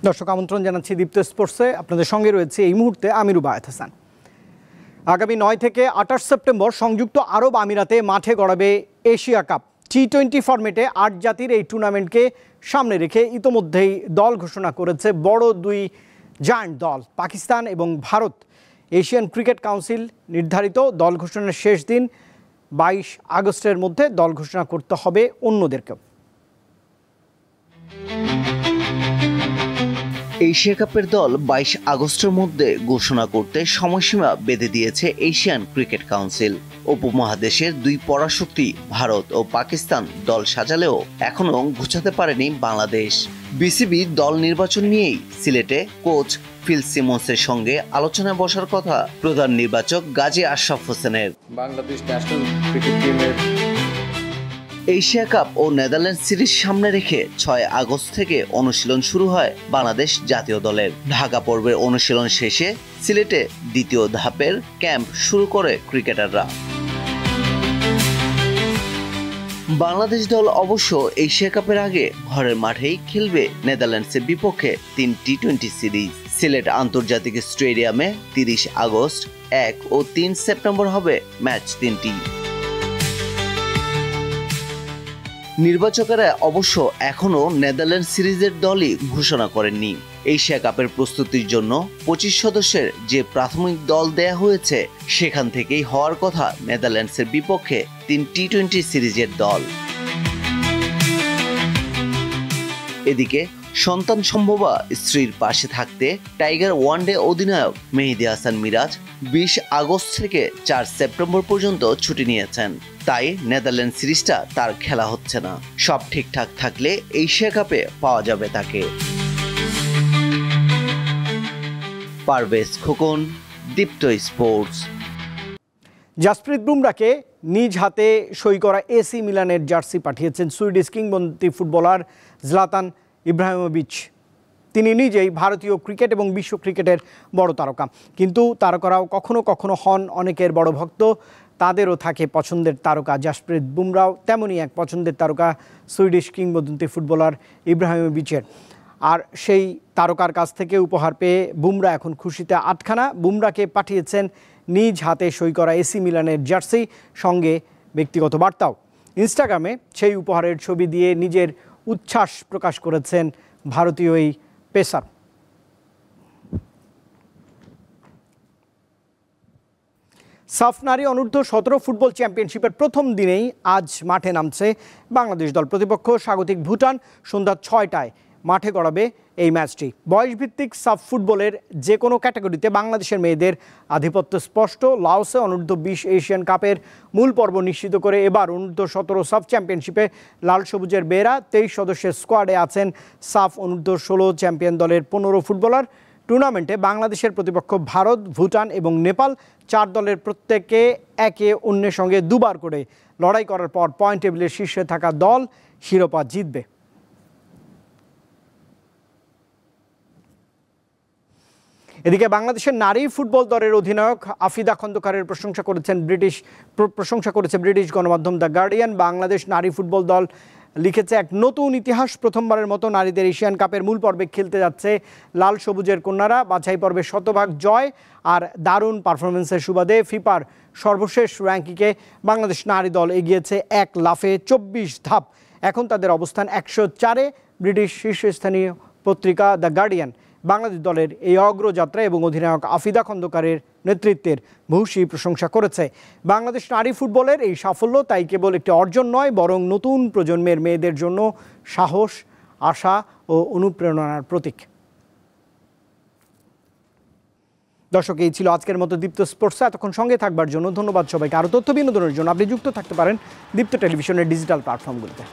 দর্শক আমন্ত্রণ জানাচ্ছি দীপ্ত স্পোর্টসে। আপনাদের সঙ্গে রয়েছে এই মুহূর্তে আমি রুবায়েত হাসান। আগামী 9 থেকে 28 সেপ্টেম্বর সংযুক্ত আরব আমিরাতে মাঠে গড়াবে এশিয়া কাপ। টি-20 ফরম্যাটে 8 জাতির এই টুর্নামেন্টকে সামনে রেখে ইতোমধ্যেই দল ঘোষণা করেছে বড় দুই জায়ান্ট দল পাকিস্তান এবং ভারত। এশিয়ান ক্রিকেট কাউন্সিল নির্ধারিত দল ঘোষণার শেষ দিন 22 আগস্টের মধ্যে দল ঘোষণা করতে হবে অন্যদেরকেও। এশিয়া কাপের দল 22 আগস্টের মধ্যে ঘোষণা করতে সময়সীমা বেঁধে দিয়েছে এশিয়ান ক্রিকেট কাউন্সিল। উপমহাদেশের দুই পরাশক্তি ভারত ও পাকিস্তান দল সাজালেও এখনো গুছাতে পারেনি বাংলাদেশ। বিসিবি দল নির্বাচন নিয়েই সিলেটে কোচ ফিল সিমন্সের সঙ্গে আলোচনায় বসার কথা প্রধান নির্বাচক গাজী আশরাফ হোসেনের। বাংলাদেশ ন্যাশনাল ক্রিকেট টিমের এশিয়া কাপ ও নেদারল্যান্ড সিরিজ সামনে রেখে 6 আগস্ট থেকে অনুশীলন শুরু হয় বাংলাদেশ জাতীয় দলের। ঢাকা পর্বের অনুশীলন শেষে সিলেটে দ্বিতীয় ধাপের ক্যাম্প শুরু করে ক্রিকেটাররা। বাংলাদেশ দল অবশ্য এশিয়া কাপের আগে ঘরের মাঠেই খেলবে নেদারল্যান্ডসের বিপক্ষে 3 টি-20 সিরিজ। সিলেট আন্তর্জাতিক স্টেডিয়ামে 30 আগস্ট, 1 ও 3 সেপ্টেম্বর হবে ম্যাচ 3টি। নির্বাচকেরা অবশ্য এখনো নেদারল্যান্ড সিরিজের দলই ঘোষণা করেননি। এশিয়া কাপের প্রস্তুতির জন্য 25 সদস্যের যে প্রাথমিক দল দেয়া হয়েছে সেখান থেকেই হওয়ার কথা নেদারল্যান্ডসের বিপক্ষে 3 টি-20 সিরিজের দল। এদিকে সন্তান সম্ভবা স্ত্রীর পাশে থাকতে টাইগার ওয়ানডে অধিনায়ক মেহেদী হাসান মিরাজ 20 আগস্ট থেকে 4 সেপ্টেম্বর পর্যন্ত ছুটি নিয়েছেন। তাই নেদারল্যান্ড সিরিজটা তার খেলা হচ্ছে না। সব ঠিকঠাক থাকলে এশিয়া কাপে পাওয়া যাবে তাকে। পারভেজ খোকন, দীপ্ত স্পোর্টস। জাসপ্রীত বুমরাকে নিজ হাতে সই করা এসি মিলানের জার্সি পাঠিয়েছেন সুইডিশ কিংবদন্তি ফুটবলার জলাতান ইব্রাহিমোভিচ। তিনি নিজেই ভারতীয় ক্রিকেট এবং বিশ্ব ক্রিকেটের বড় তারকা, কিন্তু তারকারাও কখনো কখনো হন অনেকের বড় ভক্ত। তাদেরও থাকে পছন্দের তারকা। জাসপ্রীত বুমরাও তেমনই এক পছন্দের তারকা সুইডিশ কিংবদন্তি ফুটবলার ইব্রাহিমোভিচের। আর সেই তারকার কাছ থেকে উপহার পেয়ে বুমরা এখন খুশিতে আটখানা। বুমরাকে পাঠিয়েছেন নিজ হাতে সই করা এসি মিলানের জার্সি, সঙ্গে ব্যক্তিগত বার্তাও। ইনস্টাগ্রামে সেই উপহারের ছবি দিয়ে নিজের উচ্ছ্বাস প্রকাশ করেছেন ভারতীয় এই পেসার। সাফ নারী অনূর্ধ্ব 17 ফুটবল চ্যাম্পিয়নশিপের প্রথম দিনেই আজ মাঠে নামছে বাংলাদেশ দল। প্রতিপক্ষ স্বাগতিক ভুটান। সন্ধ্যা 6টায় মাঠে গড়াবে এই ম্যাচটি। বয়সভিত্তিক সাফ ফুটবলের যে কোনো ক্যাটাগরিতে বাংলাদেশের মেয়েদের আধিপত্য স্পষ্ট। লাওসে অনূর্ধ্ব 20 এশিয়ান কাপের মূল পর্ব নিশ্চিত করে এবার অনূর্ধ্ব 17 সাফ চ্যাম্পিয়নশিপে লাল সবুজের মেয়েরা 23 সদস্যের স্কোয়াডে আছেন সাফ অনূর্ধ্ব 16 চ্যাম্পিয়ন দলের 15 ফুটবলার। টুর্নামেন্টে বাংলাদেশের প্রতিপক্ষ ভারত, ভুটান এবং নেপাল। 4 দলের প্রত্যেকে একে অন্যের সঙ্গে দুবার করে লড়াই করার পর পয়েন্ট টেবিলের শীর্ষে থাকা দল শিরোপা জিতবে। এদিকে বাংলাদেশের নারী ফুটবল দলের অধিনায়ক আফিদা খন্দকারের প্রশংসা করেছে ব্রিটিশ গণমাধ্যম দ্য গার্ডিয়ান। বাংলাদেশ নারী ফুটবল দল লিখেছে, এক নতুন ইতিহাস। প্রথমবারের মতো নারীদের এশিয়ান কাপের মূল পর্বে খেলতে যাচ্ছে লাল সবুজের কন্যারা। বাছাই পর্বে শতভাগ জয় আর দারুণ পারফরমেন্সের সুবাদে ফিফার সর্বশেষ র্যাঙ্কিংয়ে বাংলাদেশ নারী দল এগিয়েছে 1 লাফে 24 ধাপ। এখন তাদের অবস্থান 104-এ। ব্রিটিশ শীর্ষস্থানীয় পত্রিকা দ্য গার্ডিয়ান বাংলাদেশ দলের এই অগ্রযাত্রা এবং অধিনায়ক আফিদা খন্দকারের নেতৃত্বের ভূয়সী প্রশংসা করেছে। বাংলাদেশ নারী ফুটবলের এই সাফল্য তাই কেবল একটি অর্জন নয়, বরং নতুন প্রজন্মের মেয়েদের জন্য সাহস, আশা ও অনুপ্রেরণার প্রতীক। দর্শক, এই ছিল আজকের মতো দীপ্ত স্পোর্টস। এতক্ষণ সঙ্গে থাকবার জন্য ধন্যবাদ সবাইকে। আরও তথ্য বিনোদনের জন্য আপনি যুক্ত থাকতে পারেন দীপ্ত টেলিভিশনের ডিজিটাল প্ল্যাটফর্মগুলিতে।